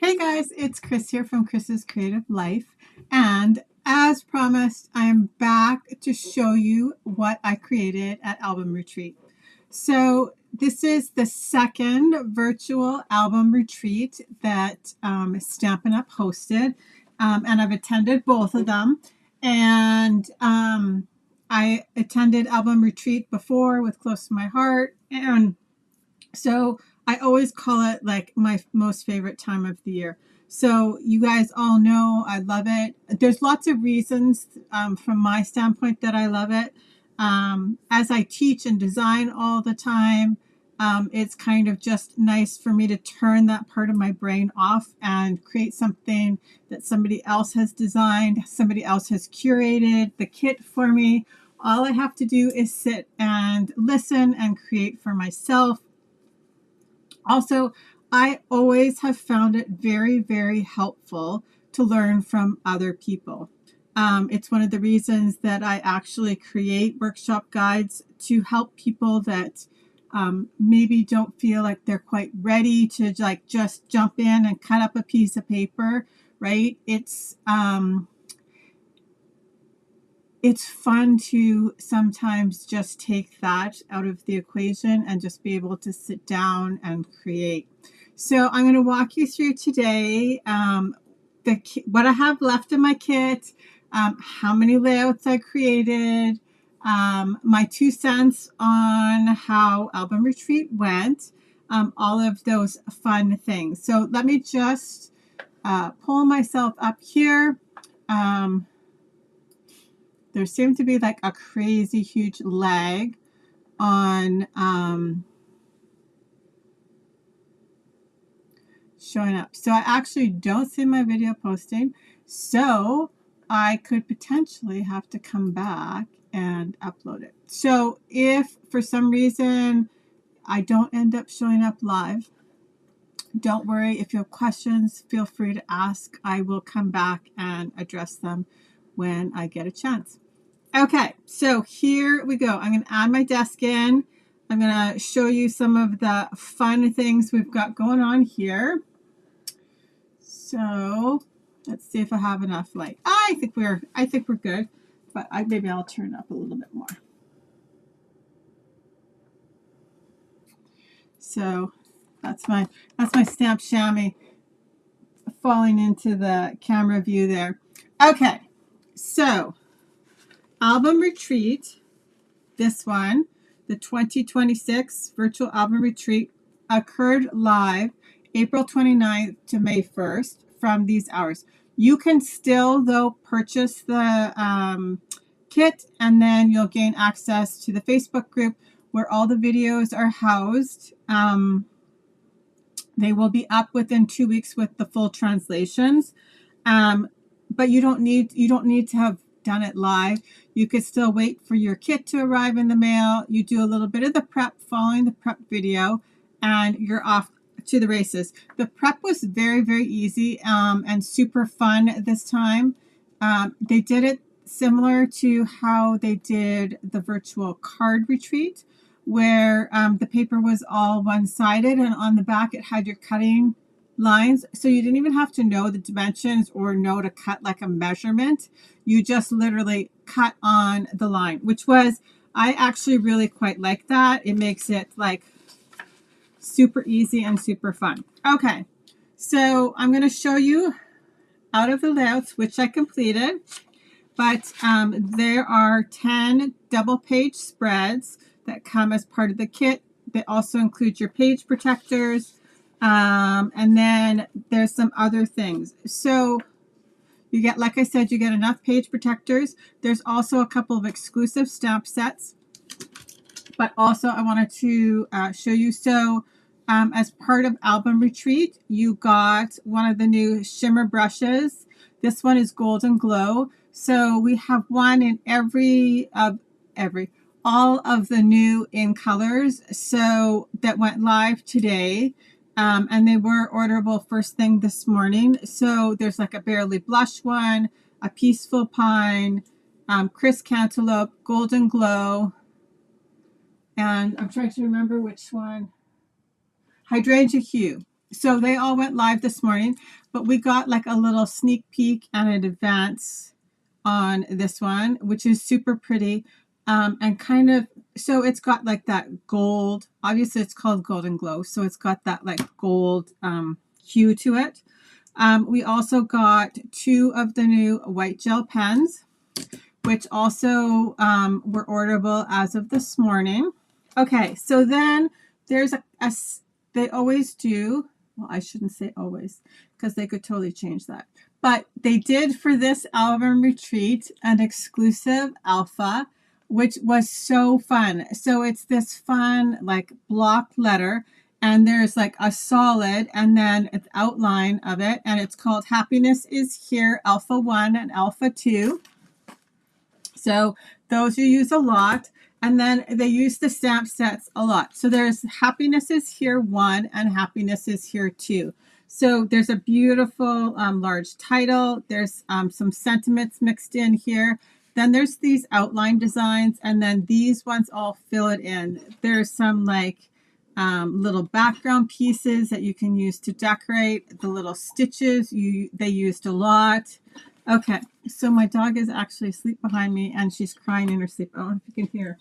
Hey guys, it's Chris here from Chris's Creative Life, and as promised, I am back to show you what I created at Album Retreat. So this is the second virtual album retreat that Stampin' Up! Hosted, and I've attended both of them. And I attended Album Retreat before with Close to My Heart, and so I always call it like my most favorite time of the year. So you guys all know I love it. There's lots of reasons from my standpoint that I love it. As I teach and design all the time, it's kind of just nice for me to turn that part of my brain off and create something that somebody else has designed, somebody else has curated the kit for me. All I have to do is sit and listen and create for myself. Also, I always have found it very, very helpful to learn from other people. It's one of the reasons that I actually create workshop guides to help people that maybe don't feel like they're quite ready to like just jump in and cut up a piece of paper, right? It's fun to sometimes just take that out of the equation and just be able to sit down and create. So I'm going to walk you through today what I have left in my kit, how many layouts I created, my 2 cents on how Album Retreat went, all of those fun things. So let me just pull myself up here. There seemed to be like a crazy huge lag on showing up. So I actually don't see my video posting. So I could potentially have to come back and upload it. So if for some reason I don't end up showing up live, don't worry. If you have questions, feel free to ask. I will come back and address them when I get a chance. Okay, so here we go. I'm going to add my desk in. I'm going to show you some of the fun things we've got going on here. So let's see if I have enough light. I think we're good, but maybe I'll turn up a little bit more. So that's my stamp chamois falling into the camera view there. Okay, so Album Retreat, this one, the 2026 Virtual Album Retreat, occurred live April 29th to May 1st from these hours. You can still, though, purchase the kit, and then you'll gain access to the Facebook group where all the videos are housed. They will be up within 2 weeks with the full translations. But you don't need to have done it live. You could still wait for your kit to arrive in the mail. You do a little bit of the prep following the prep video, and you're off to the races. The prep was very, very easy and super fun this time. They did it similar to how they did the virtual card retreat, where the paper was all one-sided, and on the back it had your cutting lines, so you didn't even have to know the dimensions or know to cut like a measurement. You just literally cut on the line, which was, I actually really quite like that. It makes it like super easy and super fun. Okay, so I'm going to show you out of the layouts, which I completed, but there are 10 double page spreads that come as part of the kit. They also include your page protectors, and then there's some other things. So you get, like I said, you get enough page protectors. There's also a couple of exclusive stamp sets, but also I wanted to show you. So as part of Album Retreat, you got one of the new shimmer brushes. This one is Golden Glow. So we have one in all of the new in colors. So that went live today. And they were orderable first thing this morning. So there's like a Barely Blush one, a Peaceful Pine, Crisp Cantaloupe, Golden Glow, and I'm trying to remember which one. Hydrangea Hue. So they all went live this morning, but we got like a little sneak peek and an advance on this one, which is super pretty. And kind of, so it's got like that gold, obviously it's called Golden Glow. So it's got that like gold hue to it. We also got 2 of the new white gel pens, which also were orderable as of this morning. Okay, so then there's they always do, well, I shouldn't say always, because they could totally change that. But they did for this album retreat an exclusive alpha, which was so fun. So it's this fun like block letter, and there's like a solid and then an outline of it, and it's called Happiness is Here Alpha 1 and Alpha 2. So those you use a lot. And then they use the stamp sets a lot. So there's Happiness is Here 1 and Happiness is Here 2. So there's a beautiful large title. There's some sentiments mixed in here. Then there's these outline designs, and then these ones all fill it in. There's some like little background pieces that you can use to decorate. The little stitches they used a lot. Okay, so my dog is actually asleep behind me, and she's crying in her sleep. I don't know if you can hear.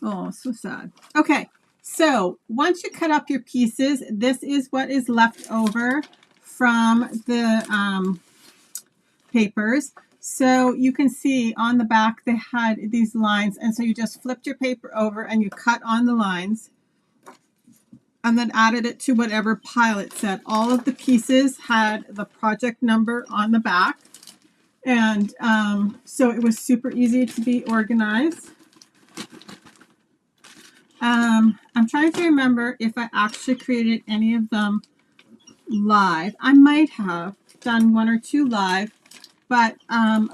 Oh, so sad. Okay, so once you cut up your pieces, this is what is left over from the papers. So you can see on the back they had these lines, and so you just flipped your paper over and you cut on the lines and then added it to whatever pile it said. All of the pieces had the project number on the back, and so it was super easy to be organized. I'm trying to remember if I actually created any of them live. I might have done 1 or 2 live, but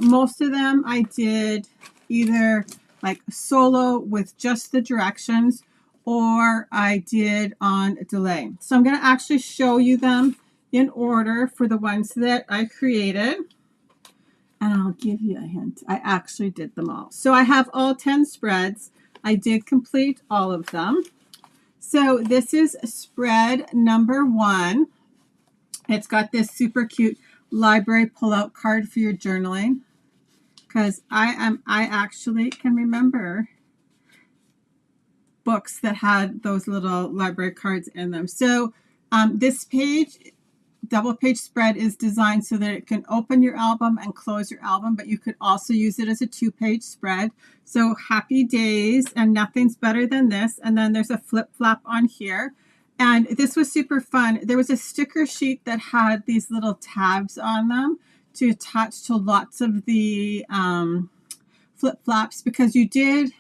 most of them I did either like solo with just the directions, or I did on delay. So I'm going to actually show you them in order for the ones that I created. And I'll give you a hint. I actually did them all. So I have all 10 spreads. I did complete all of them. So this is spread number 1. It's got this super cute library pull-out card for your journaling, because I actually can remember books that had those little library cards in them. So this page, double page spread, is designed so that it can open your album and close your album, but you could also use it as a 2-page spread. So happy days and nothing's better than this. And then there's a flip flap on here. And this was super fun. There was a sticker sheet that had these little tabs on them to attach to lots of the flip flops, because you did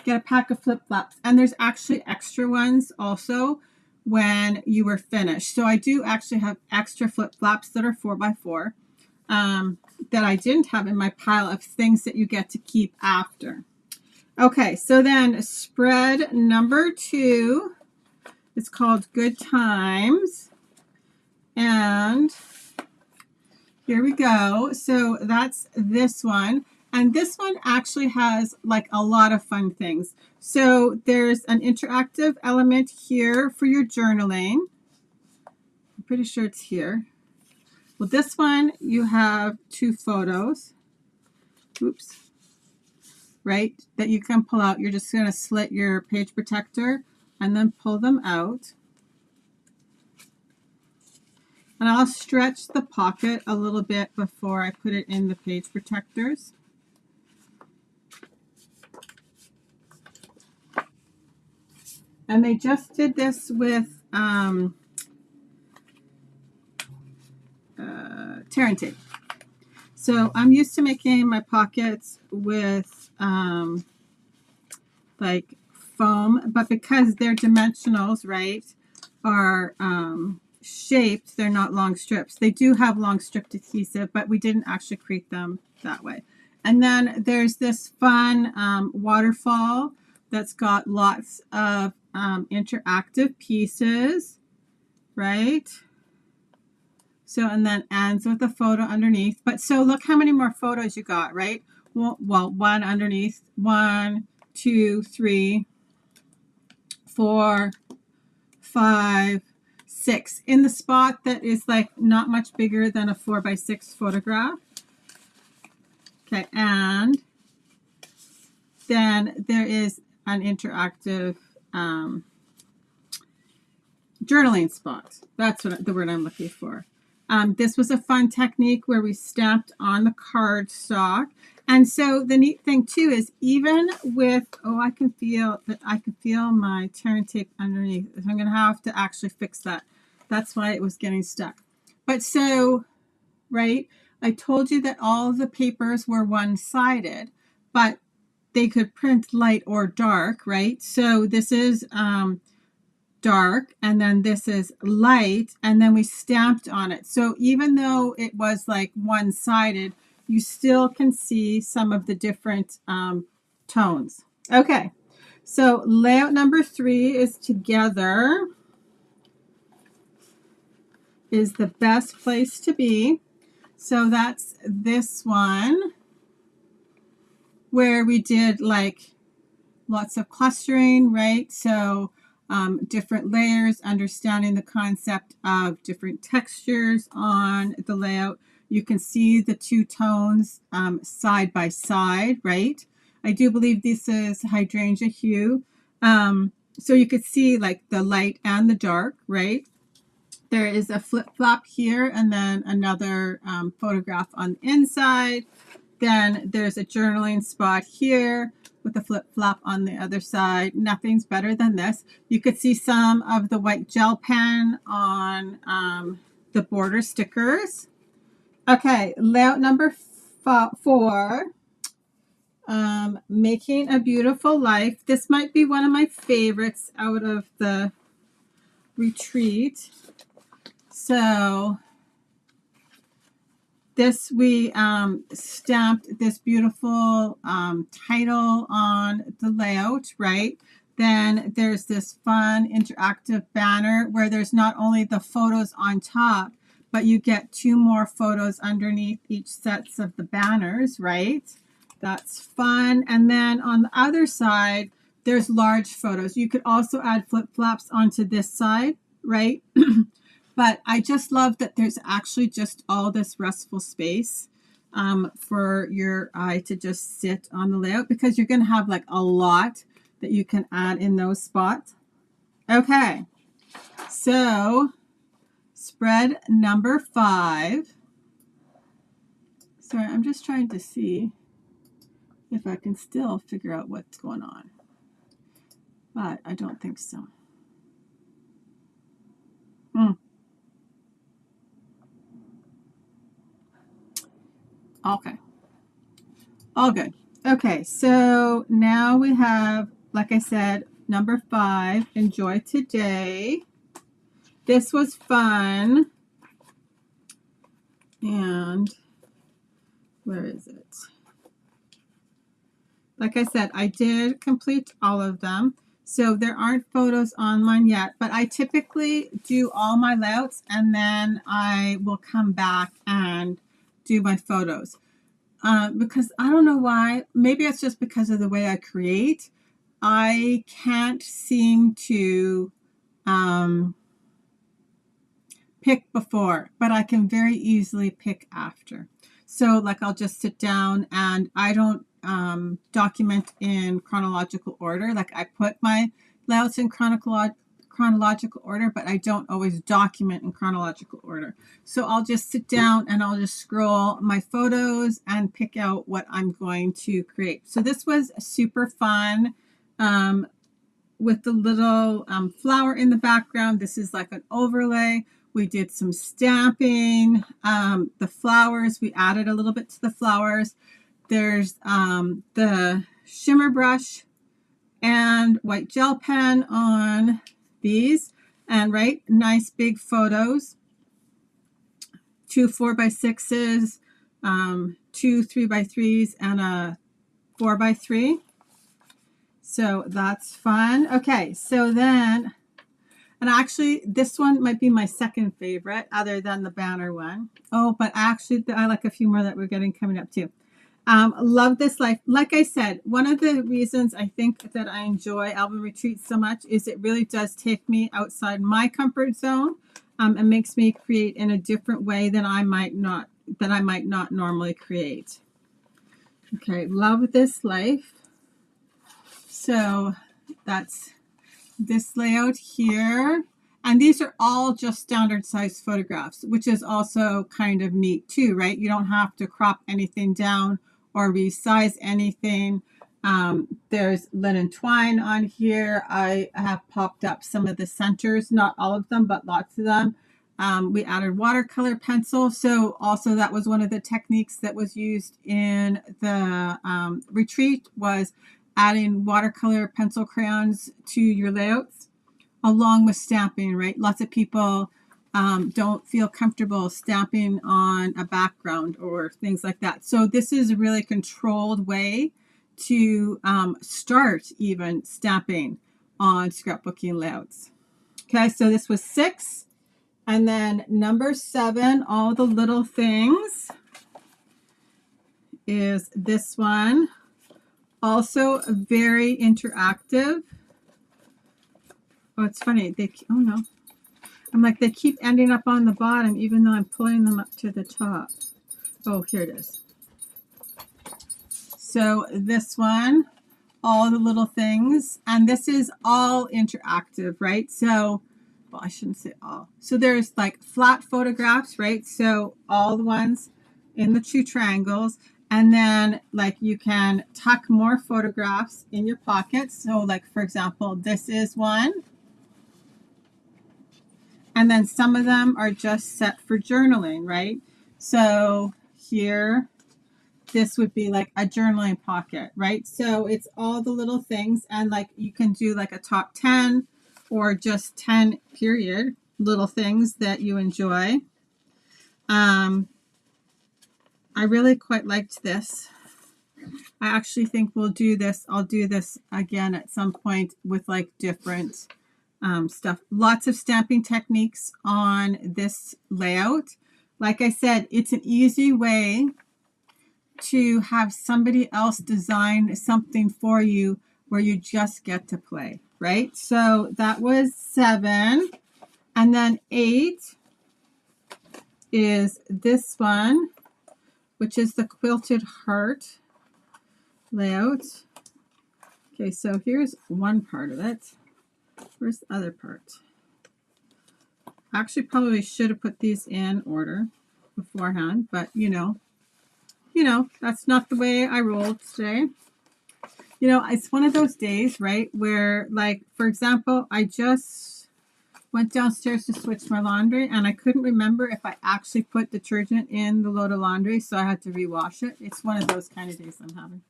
get a pack of flip flops, and there's actually extra ones also when you were finished. So I do actually have extra flip flops that are 4x4 that I didn't have in my pile of things that you get to keep after. Okay, so then spread number 2 is called Good Times, and here we go. So that's this one. And this one actually has like a lot of fun things. So there's an interactive element here for your journaling. I'm pretty sure it's here. Well, this one, you have 2 photos. Oops. Right? That you can pull out. You're just going to slit your page protector and then pull them out. And I'll stretch the pocket a little bit before I put it in the page protectors. And they just did this with Terran tape. So I'm used to making my pockets with like foam, but because they're dimensionals, right, are shaped, they're not long strips. They do have long strip adhesive, but we didn't actually create them that way. And then there's this fun waterfall that's got lots of interactive pieces, right? So, and then ends with a photo underneath. But so look how many more photos you got, right? Well, 1 underneath, 1, 2, 3, 4, 5, 6 in the spot that is like not much bigger than a 4x6 photograph. Okay, and then there is an interactive journaling spot. That's what the word I'm looking for. This was a fun technique where we stamped on the cardstock. And so the neat thing too is even with, oh, I can feel my tear and tape underneath. I'm going to have to actually fix that. That's why it was getting stuck. But so, right, I told you that all of the papers were one-sided, but they could print light or dark, right? So this is dark, and then this is light, and then we stamped on it. So even though it was like one-sided, you still can see some of the different tones. Okay, so layout number 3 is together is the best place to be. So that's this one where we did like lots of clustering, right? So different layers, understanding the concept of different textures on the layout. You can see the 2 tones side by side, right? I do believe this is hydrangea hue. So you could see like the light and the dark, right? There is a flip-flop here and then another photograph on the inside. Then there's a journaling spot here with a flip-flop on the other side. Nothing's better than this. You could see some of the white gel pen on the border stickers. Okay, layout number 4, Making a Beautiful Life. This might be one of my favorites out of the retreat. So this, we stamped this beautiful title on the layout, right? Then there's this fun interactive banner where there's not only the photos on top, but you get 2 more photos underneath each sets of the banners, right? That's fun. And then on the other side, there's large photos. You could also add flip-flops onto this side, right? But I just love that there's actually just all this restful space for your eye to just sit on the layout, because you're going to have like a lot that you can add in those spots. Okay, so spread number 5. Sorry, I'm just trying to see if I can still figure out what's going on, but I don't think so. Okay. All good. Okay, so now we have, like I said, number 5, Enjoy Today. This was fun. And where is it? Like I said, I did complete all of them. So there aren't photos on mine yet, but I typically do all my layouts and then I will come back and do my photos. Because I don't know why, maybe it's just because of the way I create. I can't seem to pick before, but I can very easily pick after. So like I'll just sit down and I don't document in chronological order. Like I put my layouts in chronological order, but I don't always document in chronological order. So I'll just sit down and I'll just scroll my photos and pick out what I'm going to create. So this was super fun with the little flower in the background. This is like an overlay. We did some stamping. The flowers, we added a little bit to the flowers. There's the shimmer brush and white gel pen on these, and right, nice big photos. 2 4x6s, 2 3x3s, and a 4x3. So that's fun. Okay, so then, and actually this one might be my second favorite other than the banner one. Oh, but actually I like a few more that we're getting coming up too. Love This Life. Like I said, one of the reasons I think that I enjoy album retreats so much is it really does take me outside my comfort zone. It makes me create in a different way than I might not normally create. Okay, love this life. So that's this layout here. And these are all just standard size photographs, which is also kind of neat too, right? You don't have to crop anything down or resize anything. There's linen twine on here. I have popped up some of the centers, not all of them, but lots of them. We added watercolor pencil. So also that was one of the techniques that was used in the retreat, was adding watercolor pencil crayons to your layouts along with stamping, right? Lots of people don't feel comfortable stamping on a background or things like that. So this is a really controlled way to start even stamping on scrapbooking layouts. Okay, so this was 6. And then number 7, all the little things, is this one. Also very interactive. Oh, it's funny. Oh no. I'm like, they keep ending up on the bottom even though I'm pulling them up to the top. Oh, here it is. So this one, all the little things, and this is all interactive, right? So, well, I shouldn't say all. So there's like flat photographs, right? So all the ones in the 2 triangles, and then like you can tuck more photographs in your pockets. So like, for example, this is one. And then some of them are just set for journaling, right? So here, this would be like a journaling pocket, right? So it's all the little things, and like you can do like a top 10 or just 10 period little things that you enjoy. I really quite liked this. I actually think we'll do this. I'll do this again at some point with like different stuff. Lots of stamping techniques on this layout. Like I said, it's an easy way to have somebody else design something for you where you just get to play, right? So that was 7. And then 8 is this one, which is the quilted heart layout. Okay, so here's one part of it. Where's the other part? Actually, probably should have put these in order beforehand, but you know, that's not the way I rolled today. You know, it's one of those days, right, where like, for example, I just went downstairs to switch my laundry and I couldn't remember if I actually put detergent in the load of laundry, so I had to rewash it. It's one of those kind of days I'm having.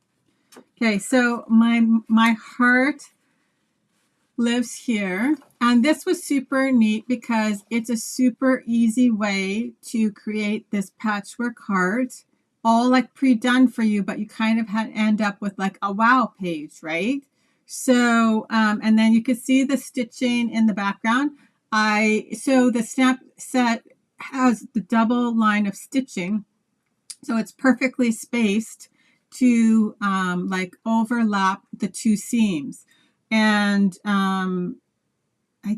Okay, so my heart lives here, and this was super neat because it's a super easy way to create this patchwork heart, all like pre-done for you, but you kind of end up with like a wow page, right? So and then you can see the stitching in the background. So the stamp set has the double line of stitching, so it's perfectly spaced to like overlap the 2 seams. And I'm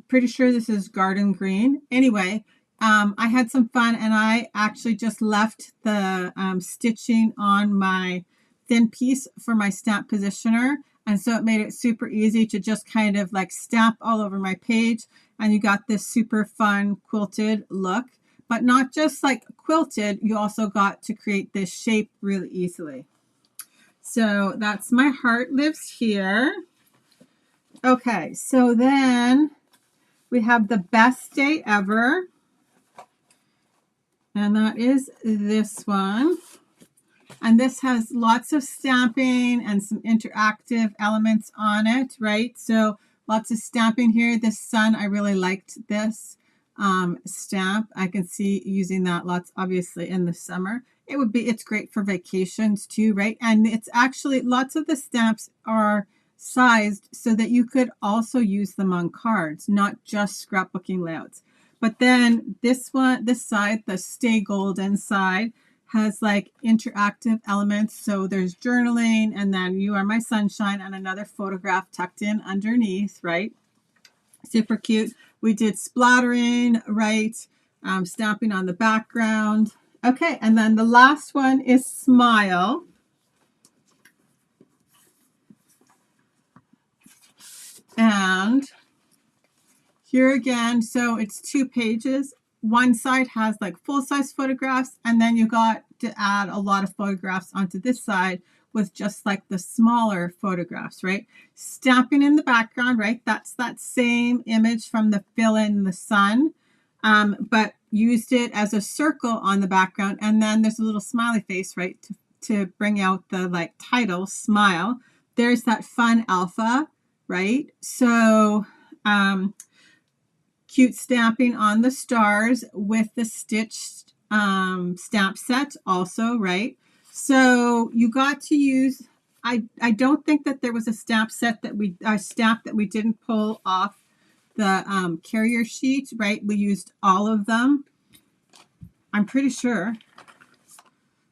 pretty sure this is garden green. Anyway, I had some fun, and I actually just left the stitching on my thin piece for my stamp positioner. And so it made it super easy to just kind of like stamp all over my page. And you got this super fun quilted look, but not just like quilted, you also got to create this shape really easily. So that's my heart lives here. Okay, so then we have the best day ever, and that is this one. And this has lots of stamping and some interactive elements on it, right? So lots of stamping here. This sun, I really liked this stamp. I can see using that lots, obviously, in the summer. It's great for vacations too, right? And it's actually, lots of the stamps are sized so that you could also use them on cards, not just scrapbooking layouts. But then this one, this side, the Stay Golden side, has like interactive elements. So there's journaling, and then You Are My Sunshine, and another photograph tucked in underneath, right? Super cute. We did splattering, right? Stamping on the background. Okay, and then the last one is smile. And here again, so it's 2 pages. One side has like full-size photographs, and then you got to add a lot of photographs onto this side with just like the smaller photographs, right? Stamping in the background, right? That's that same image from the fill in the sun, but used it as a circle on the background. And then there's a little smiley face, right? To bring out the like title, smile. There's that fun alpha, right? So, cute stamping on the stars with the stitched stamp set also, right? So you got to use, I don't think that there was a stamp set that stamp that we didn't pull off the carrier sheet, right? We used all of them. I'm pretty sure.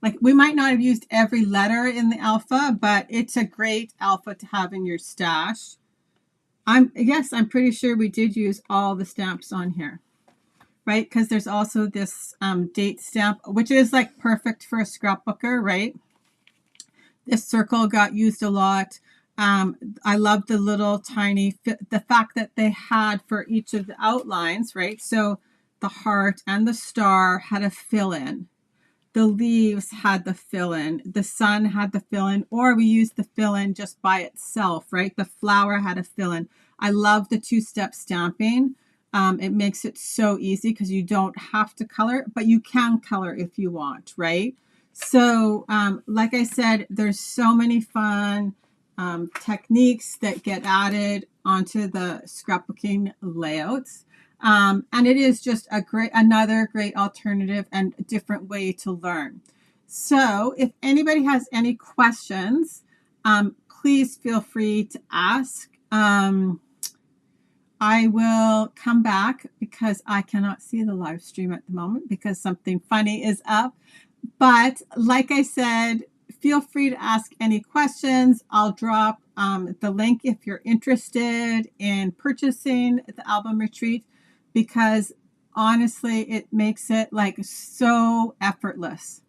Like, we might not have used every letter in the alpha, but it's a great alpha to have in your stash. I'm pretty sure we did use all the stamps on here, right? Because there's also this date stamp, which is like perfect for a scrapbooker, right? This circle got used a lot. I love the little tiny, the fact that they had for each of the outlines, right? So the heart and the star had a fill-in. The leaves had the fill-in. The sun had the fill-in, or we used the fill-in just by itself, right? The flower had a fill-in. I love the two-step stamping. It makes it so easy because you don't have to color, but you can color if you want, right? So like I said, there's so many fun techniques that get added onto the scrapbooking layouts. And it is just another great alternative and different way to learn. So if anybody has any questions, please feel free to ask. I will come back because I cannot see the live stream at the moment because something funny is up. But like I said, feel free to ask any questions. I'll drop the link if you're interested in purchasing the album retreat, because honestly, it makes it like so effortless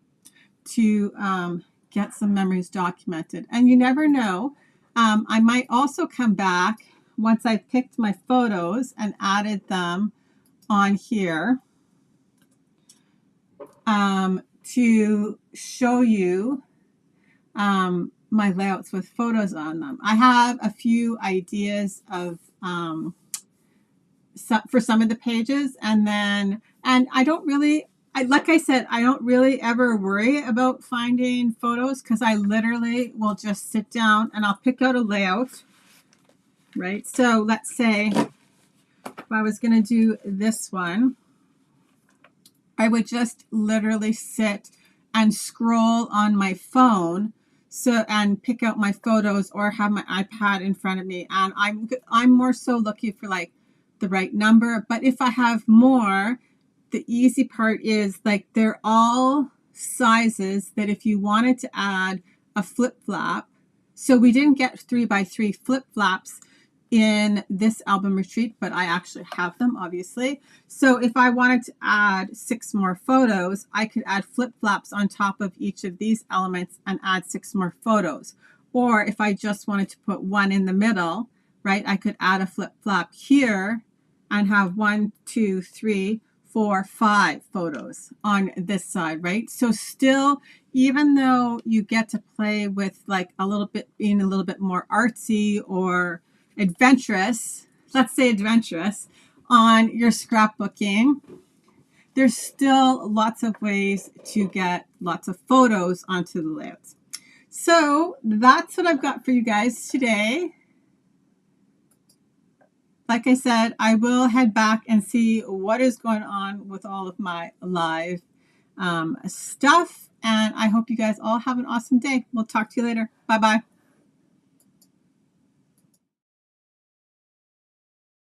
to get some memories documented. And you never know, I might also come back once I've picked my photos and added them on here to show you my layouts with photos on them. I have a few ideas of for some of the pages, and I don't really, like I said, I don't really ever worry about finding photos because I literally will just sit down and I'll pick out a layout, right? So let's say if I was going to do this one, I would just literally sit and scroll on my phone and pick out my photos or have my iPad in front of me. And I'm more so looking for like the right number. But if I have more, the easy part is like they're all sizes that if you wanted to add a flip flap. So we didn't get 3x3 flip flaps in this album retreat, but I actually have them, obviously. So if I wanted to add 6 more photos, I could add flip flaps on top of each of these elements and add 6 more photos. Or if I just wanted to put one in the middle, right, I could add a flip flap here and have 1, 2, 3, 4, 5 photos on this side, right? So still, even though you get to play with like being a little bit more artsy or adventurous, let's say adventurous, on your scrapbooking, there's still lots of ways to get lots of photos onto the layouts. So that's what I've got for you guys today. Like I said, I will head back and see what is going on with all of my live stuff. And I hope you guys all have an awesome day. We'll talk to you later. Bye-bye.